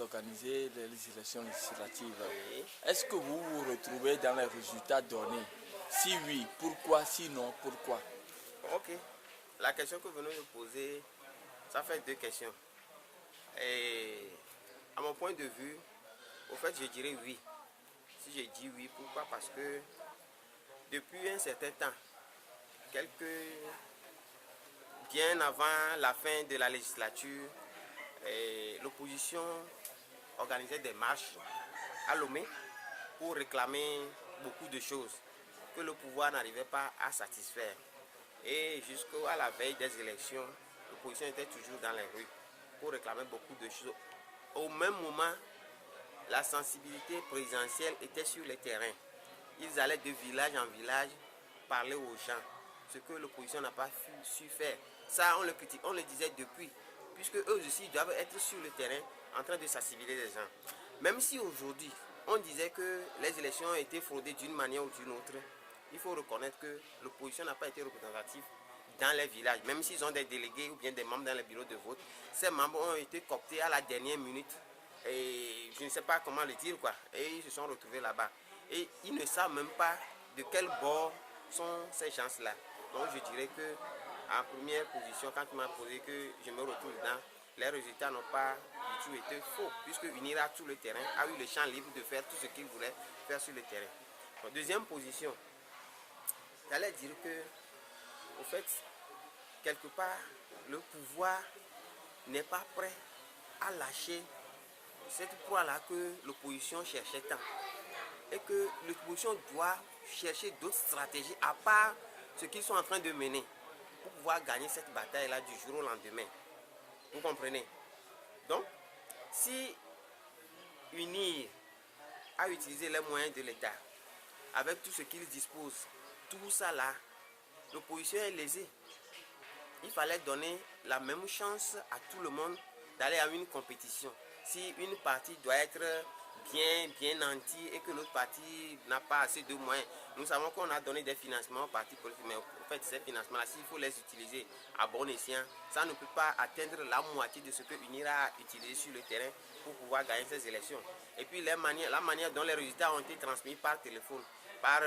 d'organiser les élections législatives. Oui. Est-ce que vous vous retrouvez dans les résultats donnés? Si oui, pourquoi? Sinon, pourquoi? Ok. La question que vous venez de poser, ça fait deux questions. Et à mon point de vue, au fait, je dirais oui. Si je dis oui, pourquoi? Parce que depuis un certain temps, bien avant la fin de la législature, l'opposition organisait des marches à Lomé pour réclamer beaucoup de choses que le pouvoir n'arrivait pas à satisfaire. Et jusqu'à la veille des élections, l'opposition était toujours dans les rues pour réclamer beaucoup de choses. Au même moment, la sensibilité présidentielle était sur le terrain. Ils allaient de village en village parler aux gens, ce que l'opposition n'a pas su faire. Ça, on le critique, on le disait depuis, puisque eux aussi doivent être sur le terrain en train de sensibiliser les gens. Même si aujourd'hui, on disait que les élections ont été fraudées d'une manière ou d'une autre, il faut reconnaître que l'opposition n'a pas été représentative dans les villages. Même s'ils ont des délégués ou bien des membres dans les bureaux de vote, ces membres ont été cooptés à la dernière minute. Et je ne sais pas comment le dire, quoi. Et ils se sont retrouvés là-bas. Et ils ne savent même pas de quel bord sont ces gens-là. Donc je dirais que en première position, quand tu m'as posé que je me retrouve dedans, les résultats n'ont pas du tout été faux, puisque Unira tout le terrain a eu le champ libre de faire tout ce qu'il voulait faire sur le terrain. En deuxième position, j'allais dire que, au fait, quelque part, le pouvoir n'est pas prêt à lâcher cette proie-là que l'opposition cherchait tant. Et que l'opposition doit chercher d'autres stratégies à part ce qu'ils sont en train de mener pour pouvoir gagner cette bataille-là du jour au lendemain. Vous comprenez? Donc, si UNIR a utilisé les moyens de l'État avec tout ce qu'il dispose, tout ça là, l'opposition est lésée. Il fallait donner la même chance à tout le monde d'aller à une compétition. Si une partie doit être bien nantie et que l'autre partie n'a pas assez de moyens, nous savons qu'on a donné des financements aux partis politiques, mais en fait ces financements-là, s'il faut les utiliser à bon escient, ça ne peut pas atteindre la moitié de ce que UNIRA a utilisé sur le terrain pour pouvoir gagner ces élections. Et puis la manière dont les résultats ont été transmis par téléphone, par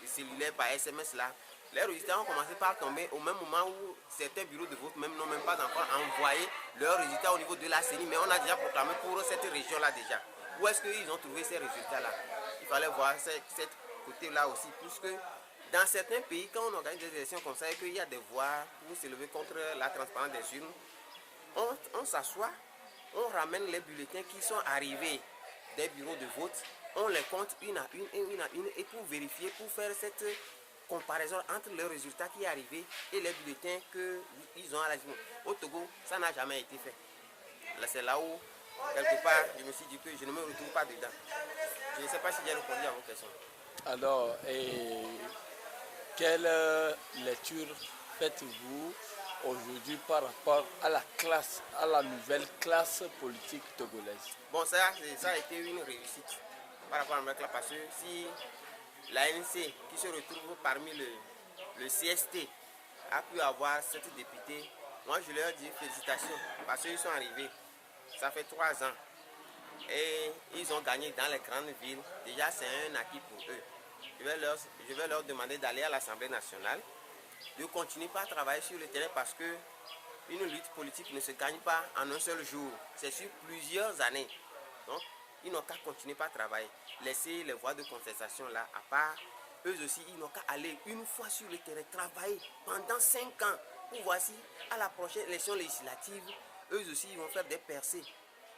cellulaire, par SMS là, les résultats ont commencé par tomber au même moment où certains bureaux de vote même n'ont même pas encore envoyé leurs résultats au niveau de la CENI, mais on a déjà proclamé pour cette région-là déjà. Où est-ce qu'ils ont trouvé ces résultats-là? Il fallait voir ce côté-là aussi, puisque dans certains pays, quand on organise des élections comme ça et qu'il y a des voix pour s'élever contre la transparence des urnes, on s'assoit, on ramène les bulletins qui sont arrivés des bureaux de vote, on les compte une à une et pour vérifier, pour faire cette comparaison entre le résultat qui est arrivé et les bulletins qu'ils ont à la journée. Au Togo, ça n'a jamais été fait. C'est là où, quelque part, je me suis dit que je ne me retrouve pas dedans. Je ne sais pas si j'ai répondu à vos questions. Alors, quelle lecture faites-vous aujourd'hui par rapport à la nouvelle classe politique togolaise? Bon, ça a été une réussite par rapport à la classe, parce que si l'ANC qui se retrouve parmi le CST a pu avoir 7 députés, moi je leur dis félicitations parce qu'ils sont arrivés, ça fait 3 ans et ils ont gagné dans les grandes villes. Déjà c'est un acquis pour eux. Je vais leur demander d'aller à l'Assemblée nationale, de continuer par travailler sur le terrain parce que une lutte politique ne se gagne pas en un seul jour, c'est sur plusieurs années. Donc, ils n'ont qu'à continuer par travailler, laisser les voies de contestation là à part. Eux aussi, ils n'ont qu'à aller une fois sur le terrain, travailler pendant 5 ans pour voir si à la prochaine élection législative, eux aussi, ils vont faire des percées.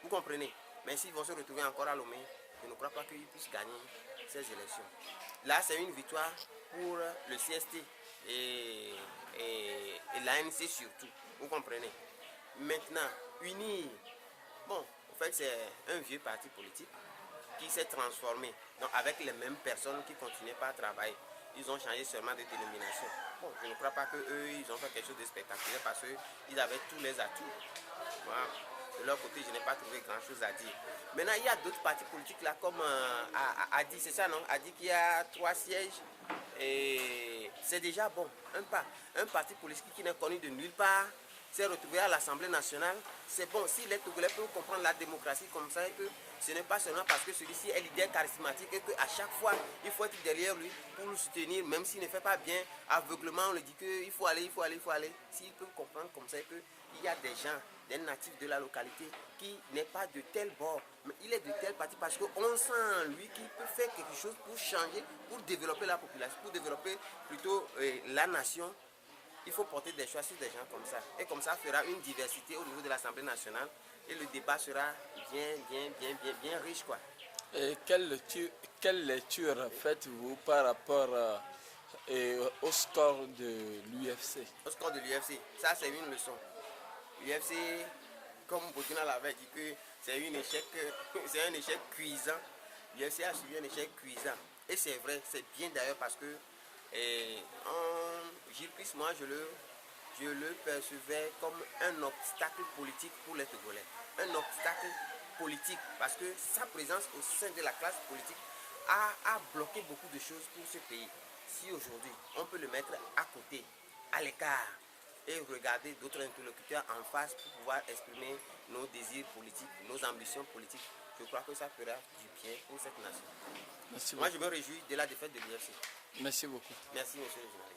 Vous comprenez? Mais s'ils vont se retrouver encore à Lomé, je ne crois pas qu'ils puissent gagner ces élections. Là, c'est une victoire pour le CST et l'ANC surtout. Vous comprenez? Maintenant, unir. Bon, en fait, c'est un vieux parti politique qui s'est transformé. Donc, avec les mêmes personnes qui continuaient pas à travailler. Ils ont changé seulement de dénomination. Bon, je ne crois pas qu'eux, ils ont fait quelque chose de spectaculaire parce qu'ils avaient tous les atouts. Voilà. De leur côté, je n'ai pas trouvé grand-chose à dire. Maintenant, il y a d'autres partis politiques là, comme Adi, c'est ça, non? Adi qui a 3 sièges. Et c'est déjà bon. Un parti politique qui n'est connu de nulle part, s'est retrouvé à l'Assemblée nationale, c'est bon, si les Togolais peuvent comprendre la démocratie comme ça, et que ce n'est pas seulement parce que celui-ci est leader charismatique et qu'à chaque fois, il faut être derrière lui pour le soutenir, même s'il ne fait pas bien, aveuglement, on lui dit qu'il faut aller, il faut aller, il faut aller. S'ils peuvent comprendre comme ça, qu'il y a des gens, des natifs de la localité qui n'est pas de tel bord, mais il est de tel parti parce qu'on sent en lui qu'il peut faire quelque chose pour changer, pour développer la population, pour développer plutôt la nation. Il faut porter des choix sur des gens comme ça. Et comme ça fera une diversité au niveau de l'Assemblée nationale et le débat sera bien riche, quoi. Et quelle lecture faites-vous par rapport au score de l'UFC? Au score de l'UFC, ça c'est une leçon. L'UFC, comme Burkina l'avait dit, que c'est un échec cuisant. L'UFC a suivi un échec cuisant. Et c'est vrai, c'est bien d'ailleurs parce que Gilles Christ, moi je le percevais comme un obstacle politique pour les Togolais. Un obstacle politique parce que sa présence au sein de la classe politique a bloqué beaucoup de choses pour ce pays. Si aujourd'hui on peut le mettre à côté, à l'écart, et regarder d'autres interlocuteurs en face pour pouvoir exprimer nos désirs politiques, nos ambitions politiques, je crois que ça fera du bien pour cette nation. Merci Moi, beaucoup. je me réjouis de la défaite de l'UFC. Merci beaucoup. Merci, monsieur le journaliste.